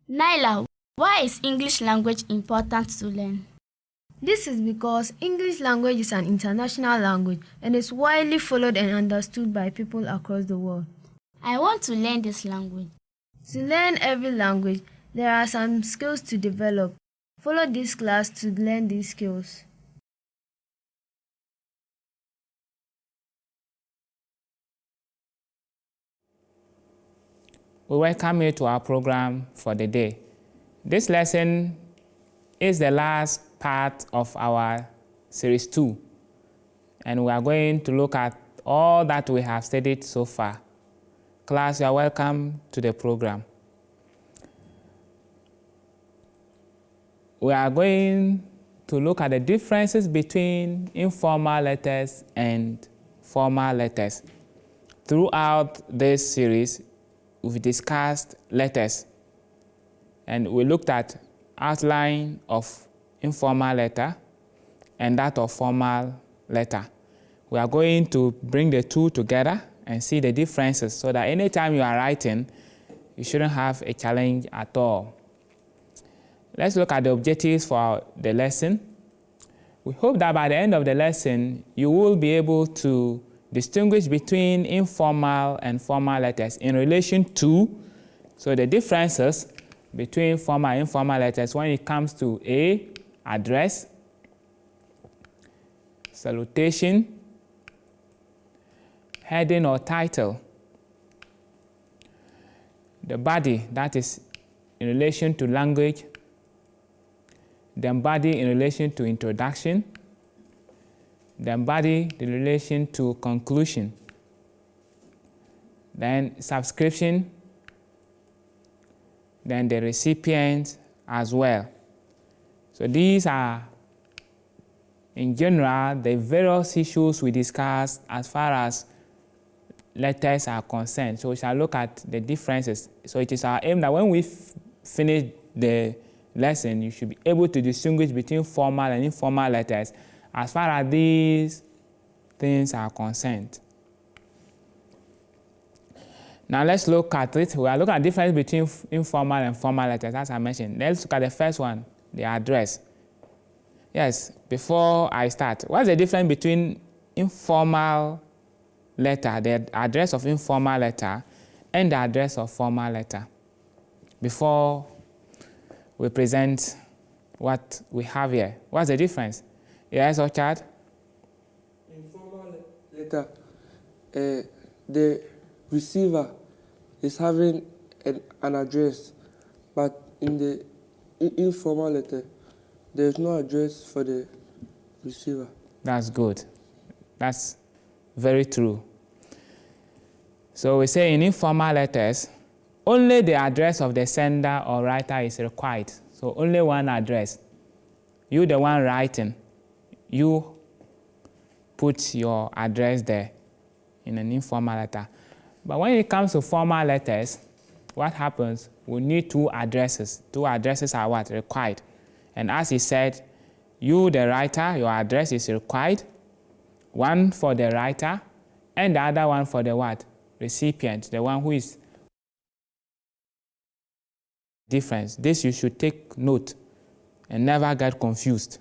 Naila, why is English language important to learn? This is because English language is an international language and is widely followed and understood by people across the world. I want to learn this language. To learn every language, there are some skills to develop. Follow this class to learn these skills. We welcome you to our program for the day. This lesson is the last part of our Series 2, and we are going to look at all that we have studied so far. Class, you are welcome to the program. We are going to look at the differences between informal letters and formal letters. Throughout this series, we've discussed letters, and we looked at outline of informal letter and that of formal letter. We are going to bring the two together and see the differences so that anytime you are writing, you shouldn't have a challenge at all. Let's look at the objectives for the lesson. We hope that by the end of the lesson, you will be able to distinguish between informal and formal letters in relation to, so the differences between formal and informal letters when it comes to A, address, salutation, heading or title, the body, that is in relation to language, the body in relation to introduction, the body in relation to conclusion, then subscription, then the recipient as well. So these are, in general, the various issues we discussed as far as letters are concerned. So we shall look at the differences. So it is our aim that when we finish the lesson, you should be able to distinguish between formal and informal letters as far as these things are concerned. Now let's look at it. We are looking at the difference between informal and formal letters, as I mentioned. Let's look at the first one, the address. Yes, before I start, what's the difference between informal letter, the address of informal letter, and the address of formal letter? Before we present what we have here, what's the difference? Yes, Ochad? Informal letter, the receiver is having an address, but in the informal letter, there's no address for the receiver. That's good. That's very true. So we say in informal letters, only the address of the sender or writer is required. So only one address. You, the one writing, you put your address there in an informal letter. But when it comes to formal letters, what happens? We need two addresses. Two addresses are what? Required. And as he said, you, the writer, your address is required. One for the writer, and the other one for the what? Recipient, the one who is difference. This you should take note and never get confused.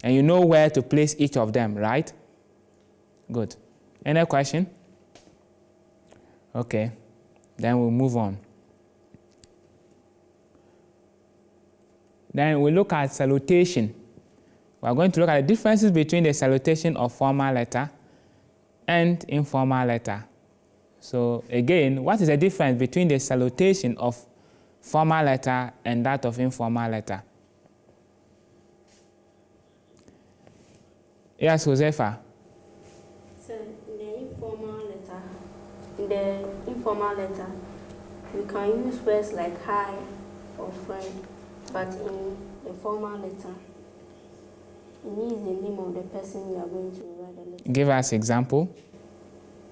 And you know where to place each of them, right? Good. Any question? Okay. Then we'll move on. Then we look at salutation. We are going to look at the differences between the salutation of formal letter and informal letter. So again, what is the difference between the salutation of formal letter and that of informal letter? Yes, Josefa. So in the informal letter, we can use words like hi or friend, but in the formal letter, it needs the name of the person you are going to write the letter. Give us example.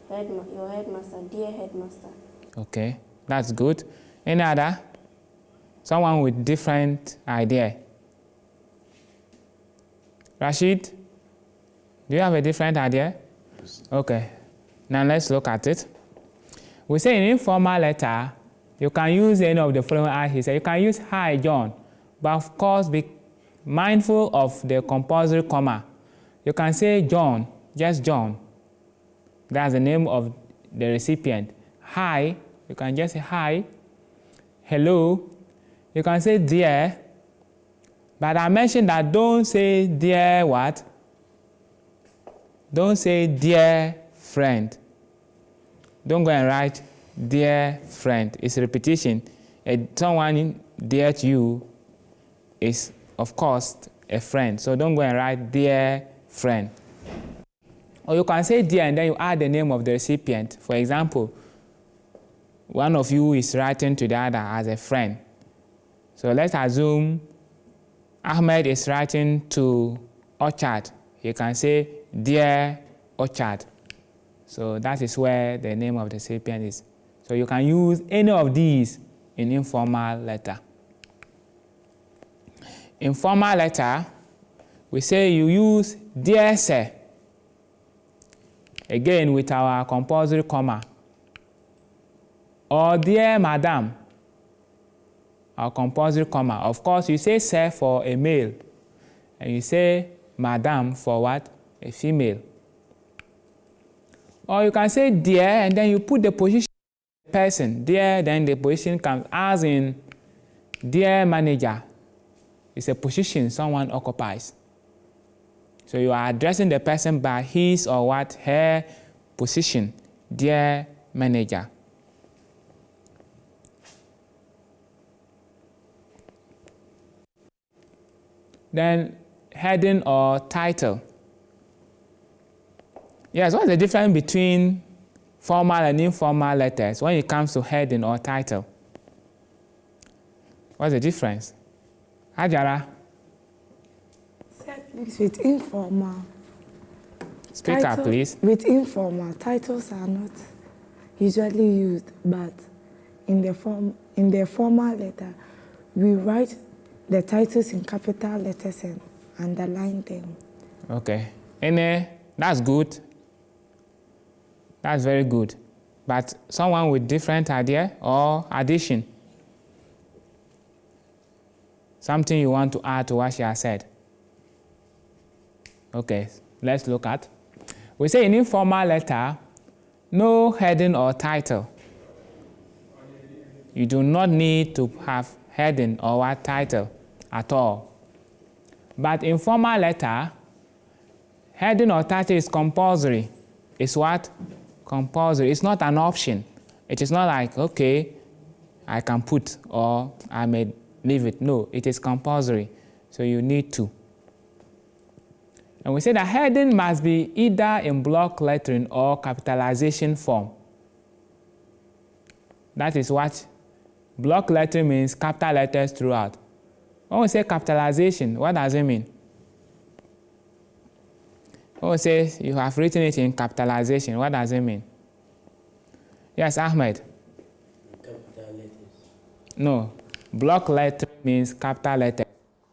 Your headmaster, dear headmaster. Okay, that's good. Any other? Someone with different idea. Rashid, do you have a different idea? Yes. Okay, now let's look at it. We say in informal letter, You can use any of the following as he said. You can use hi, John, but of course be mindful of the compulsory comma. You can say John, just John. That's the name of the recipient. Hi, you can just say hi. Hello, you can say dear. But I mentioned that don't say dear what? Don't say dear friend. Don't go and write dear friend. It's repetition. Someone dear to you is, of course, a friend. So don't go and write dear friend. Or you can say dear and then you add the name of the recipient. For example, one of you is writing to the other as a friend. So let's assume Ahmed is writing to Orchard. You can say dear Orchard. So that is where the name of the recipient is. So you can use any of these in informal letter. Informal letter, we say you use dear sir, again with our compulsory comma, or dear madam, our compulsory comma. Of course, you say sir for a male, and you say madam for what? A female. Or you can say dear, and then you put the position of the person. Dear, then the position comes, as in dear manager. It's a position someone occupies. So you are addressing the person by his or what? Her position. Dear manager. Then heading or title. Yes, what's the difference between formal and informal letters when it comes to heading or title? What's the difference? Hajara? With informal. Speak up, please. With informal, titles are not usually used, but in the formal letter, we write the titles in capital letters and underline them. Okay. And that's good. That's very good. But someone with different idea or addition? Something you want to add to what she has said? Okay, let's look at. We say in informal letter, no heading or title. You do not need to have heading or what title at all. But in formal letter, heading or title is compulsory. It's what? Compulsory. It's not an option. It is not like, okay, I can put or I may leave it. No, it is compulsory. So you need to. And we say that heading must be either in block lettering or capitalization form. That is what block lettering means, capital letters throughout. When we say capitalization, what does it mean? When we say you have written it in capitalization, what does it mean? Yes, Ahmed? Capital letters. No, block lettering means capital letters.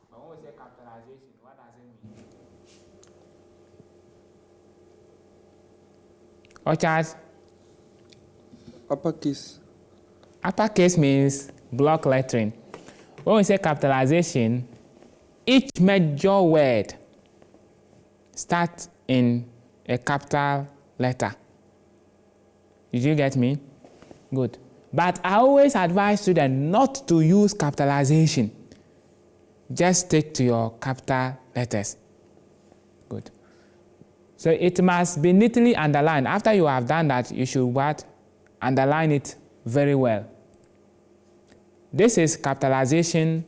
But when we say capitalization, what does it mean? Orchard? Uppercase. Uppercase means block lettering. When we say capitalization, each major word starts in a capital letter. Did you get me? Good. But I always advise students not to use capitalization. Just stick to your capital letters. Good. So it must be neatly underlined. After you have done that, you should what? Underline it very well. This is capitalization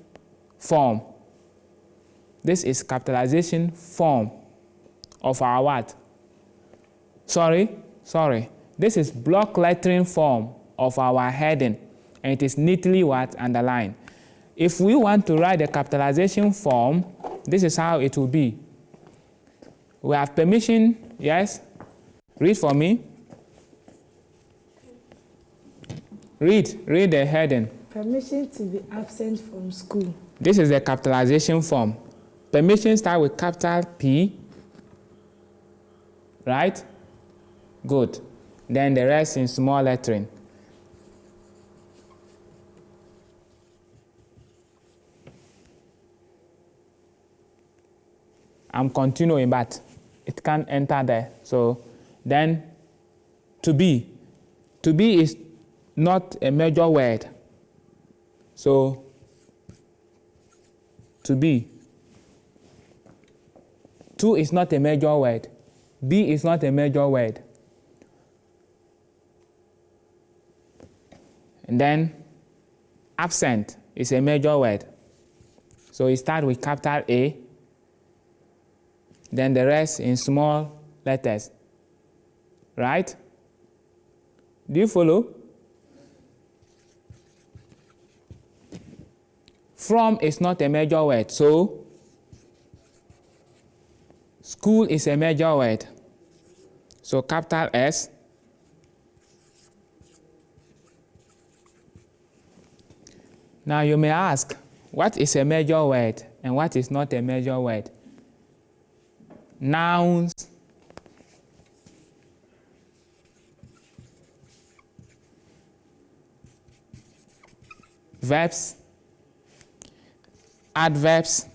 form. This is capitalization form of our what? Sorry. This is block lettering form of our heading, and it is neatly what? Underlined. If we want to write the capitalization form, this is how it will be. We have permission, yes? Read for me. Read the heading. Permission to be absent from school. This is the capitalization form. Permission start with capital P, right? Good. Then the rest in small lettering. I'm continuing, but it can't enter there. So then to be is not a major word. So to be. To is not a major word. Be is not a major word. And then absent is a major word. So we start with capital A, then the rest in small letters. Right? Do you follow? From is not a major word, so school is a major word. So capital S. Now you may ask, what is a major word and what is not a major word? Nouns, verbs, adverbs,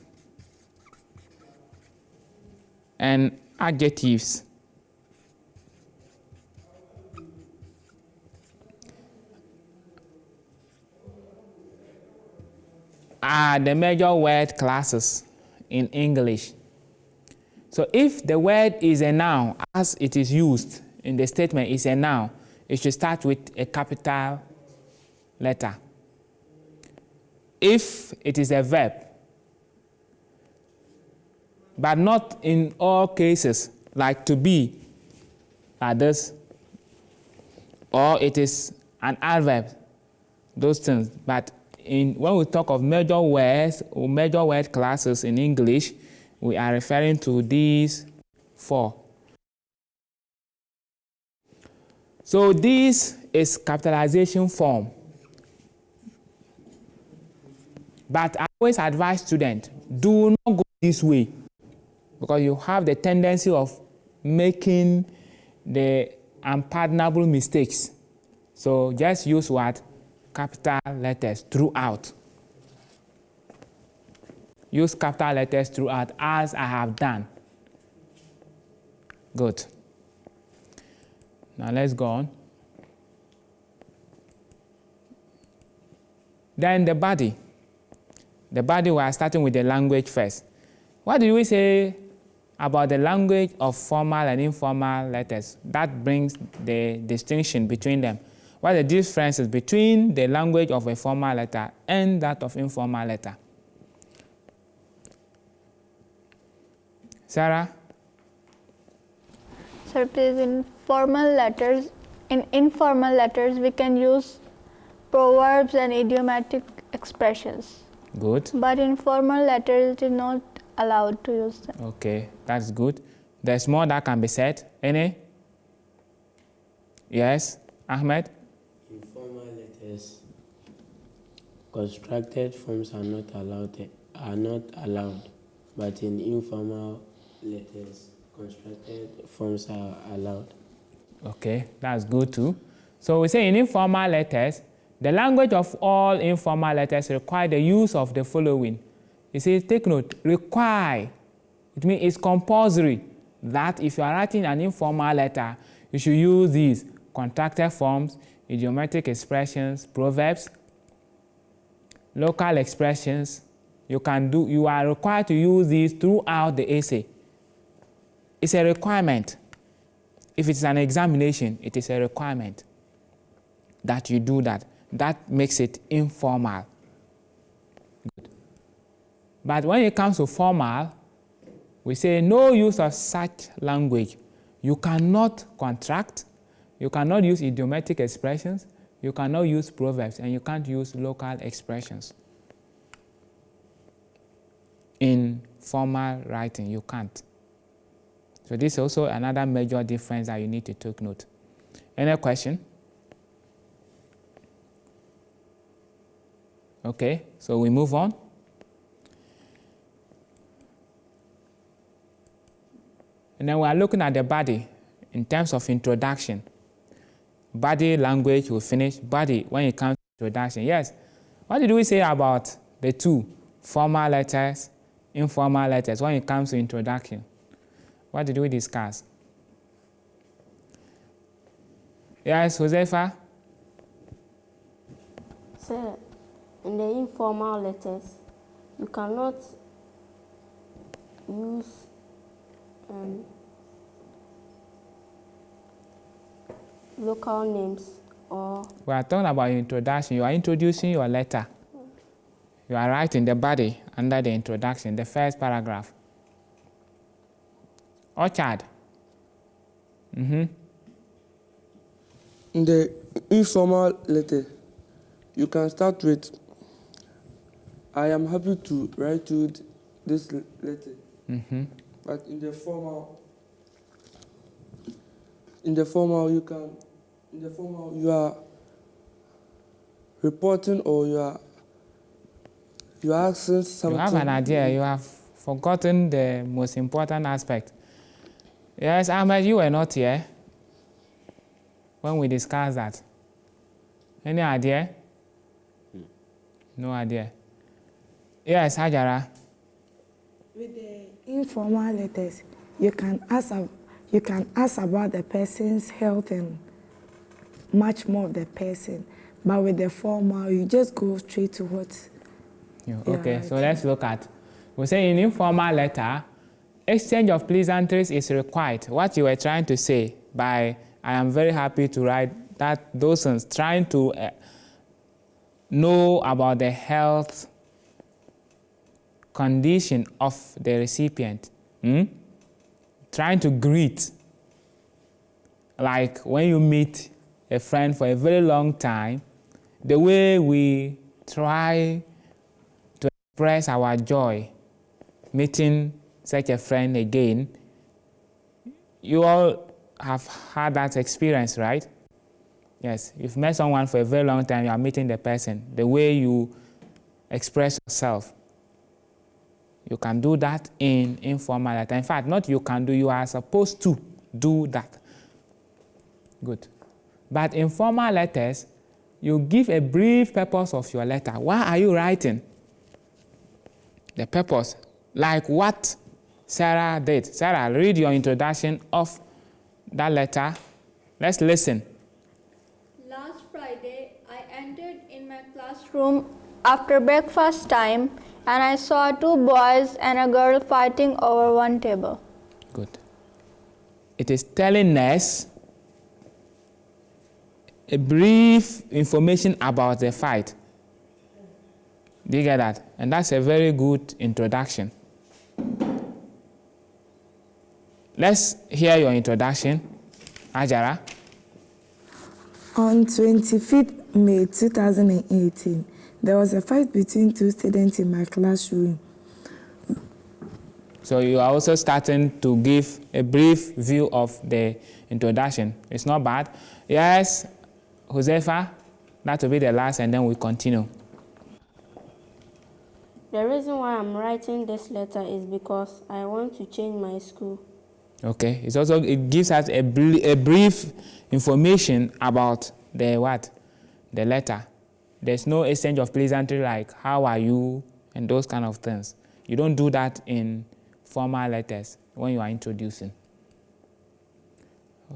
and adjectives. Are the major word classes in English. So if the word is a noun, as it is used in the statement is a noun, it should start with a capital letter. If it is a verb, but not in all cases, like to be, like this, or it is an adverb, those things. But when we talk of major words or major word classes in English, we are referring to these four. So this is capitalization form. But I always advise students, do not go this way, because you have the tendency of making the unpardonable mistakes. So just use what? Capital letters throughout. Use capital letters throughout, as I have done. Good. Now let's go on. Then the body. The body, we are starting with the language first. What did we say about the language of formal and informal letters? That brings the distinction between them. What are the differences between the language of a formal letter and that of informal letter? Sarah? Sir, please, in informal letters, we can use proverbs and idiomatic expressions. Good. But in formal letters, it is not allowed to use them. Okay, that's good. There's more that can be said. Any? Yes, Ahmed? In formal letters, constructed forms are not allowed, but in informal letters, constructed forms are allowed. Okay, that's good too. So we say in informal letters, the language of all informal letters require the use of the following. You see, take note, require. It means it's compulsory that if you are writing an informal letter, you should use these contracted forms, idiomatic expressions, proverbs, local expressions. You are required to use these throughout the essay. It's a requirement. If it's an examination, it is a requirement that you do that. That makes it informal. Good. But when it comes to formal, we say no use of such language. You cannot contract, you cannot use idiomatic expressions, you cannot use proverbs, and you can't use local expressions. In formal writing, you can't. So this is also another major difference that you need to take note. Any question? Okay, so we move on. And then we are looking at the body in terms of introduction. Body language, we finish. Body, when it comes to introduction. Yes, what did we say about the two formal letters informal letters when it comes to introduction? What did we discuss? Yes, Josefa? Sir, in the informal letters, you cannot use local names or... We are talking about introduction. You are introducing your letter. You are writing the body under the introduction, the first paragraph. Orchard. In the informal letter, you can start with, I am happy to write you this letter. But in the formal, you are reporting or you are asking something. You have an idea. You have forgotten the most important aspect. Yes, Ahmed, you were not here when we discussed that. Any idea? No idea. Yes, Hajara. With the informal letters, you can ask about the person's health and much more of the person. But with the formal, you just go straight to what. Okay, so let's look at. We say in informal letter, exchange of pleasantries is required. What you were trying to say by I am very happy to write that those ones trying to know about the health condition of the recipient. Trying to greet. Like when you meet a friend for a very long time, the way we try to express our joy meeting such a friend again, you all have had that experience, right? Yes, you've met someone for a very long time, you are meeting the person, the way you express yourself. You can do that in informal letter. In fact, not you can do, you are supposed to do that. Good. But in formal letters, you give a brief purpose of your letter. Why are you writing? The purpose, like what Sarah did. Sarah, read your introduction of that letter. Let's listen. Last Friday, I entered in my classroom after breakfast time and I saw two boys and a girl fighting over one table. Good. It is telling us a brief information about the fight. Do you get that? And that's a very good introduction. Let's hear your introduction, Ajara. On 25th May 2018, there was a fight between two students in my classroom. So you are also starting to give a brief view of the introduction. It's not bad. Yes, Josefa, that will be the last and then we continue. The reason why I'm writing this letter is because I want to change my school. Okay, it gives us a brief information about the what? The letter. There's no exchange of pleasantry like how are you and those kind of things. You don't do that in formal letters when you are introducing.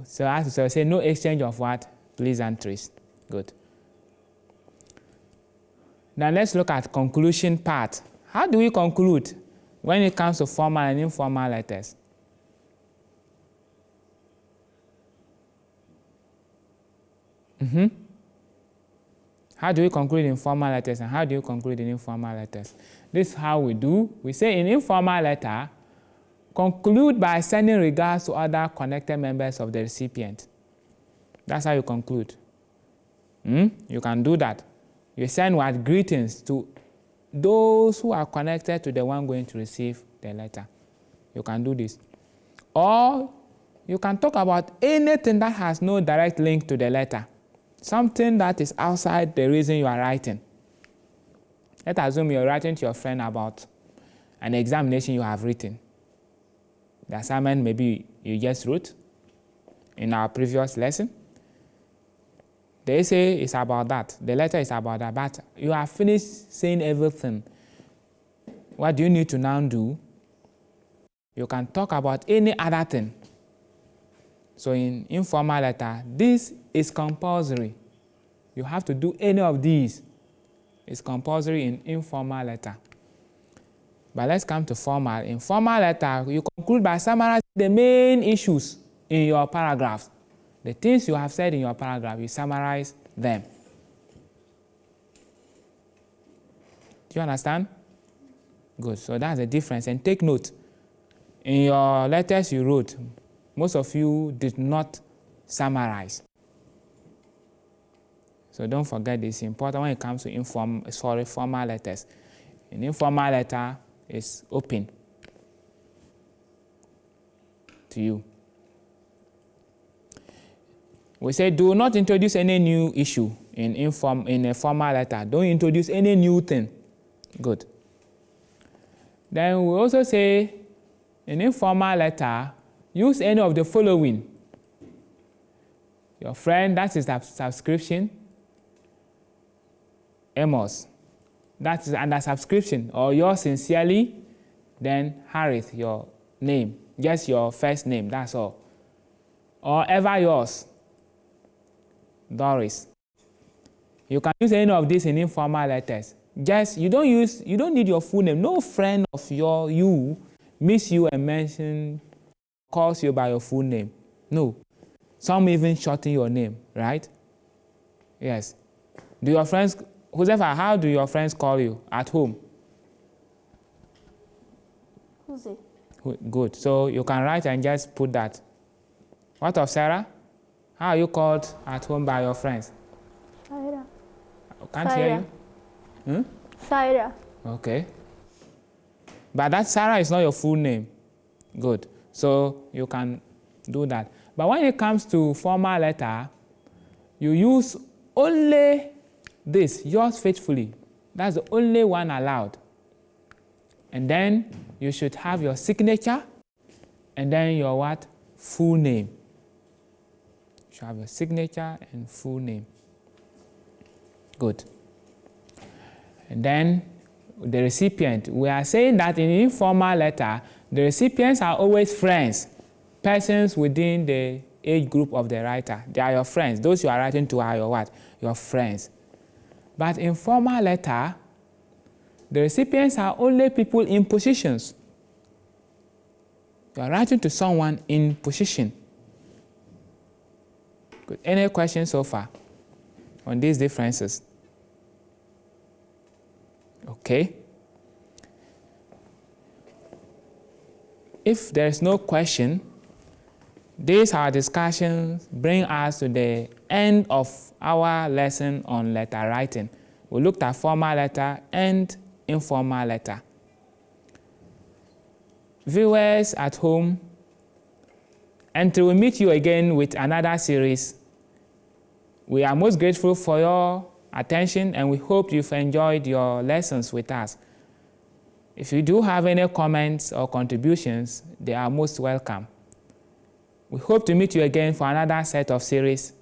So as I say, no exchange of what? Pleasantries. Good. Now let's look at conclusion part. How do we conclude when it comes to formal and informal letters? How do we conclude in formal letters and how do you conclude in informal letters? This is how we do. We say in informal letter, conclude by sending regards to other connected members of the recipient. That's how you conclude. You can do that. You send what? Greetings to those who are connected to the one going to receive the letter. You can do this. Or you can talk about anything that has no direct link to the letter. Something that is outside the reason you are writing. Let's assume you're writing to your friend about an examination you have written. The assignment maybe you just wrote in our previous lesson. The essay is about that. The letter is about that. But you have finished saying everything. what do you need to now do? You can talk about any other thing. So in informal letter, this is compulsory. You have to do any of these. It's compulsory in informal letter. But let's come to formal. In formal letter, you conclude by summarizing the main issues in your paragraphs. The things you have said in your paragraph, you summarize them. Do you understand? Good. So that's the difference. And take note, in your letters you wrote, most of you did not summarize. So don't forget this. It's important when it comes to formal letters. An informal letter is open to you. We say do not introduce any new issue in a formal letter. Don't introduce any new thing. Good. Then we also say in informal letter, use any of the following. Your friend, that is a subscription. Amos, that is under subscription. Or yours sincerely, then Harith, your name. Just your first name, that's all. Or ever yours, Doris. You can use any of these in informal letters. Just, you don't need your full name. No friend of you miss you and calls you by your full name. No. Some even shorten your name, right? Yes. Do your friends, Josefa, how do your friends call you at home? Jose. Good. So you can write and just put that. What of Sarah? How are you called at home by your friends? Saira. Can't hear you. Saira. Okay. But that Sarah is not your full name. Good. So you can do that. But when it comes to formal letter, you use only this, yours faithfully. That's the only one allowed. And then you should have your signature and then your what? Full name. You should have your signature and full name. Good. And then the recipient. We are saying that in informal letter, the recipients are always friends, persons within the age group of the writer. They are your friends. Those you are writing to are your what? Your friends. But in formal letter, the recipients are only people in positions. You are writing to someone in position. Good. Any questions so far on these differences? Okay. If there is no question, these our discussions bring us to the end of our lesson on letter writing. We looked at formal letter and informal letter. Viewers at home, until we meet you again with another series, we are most grateful for your attention and we hope you've enjoyed your lessons with us. If you do have any comments or contributions, they are most welcome. We hope to meet you again for another set of series.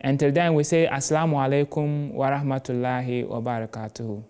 Until then, we say Assalamu alaikum wa rahmatullahi wa barakatuhu.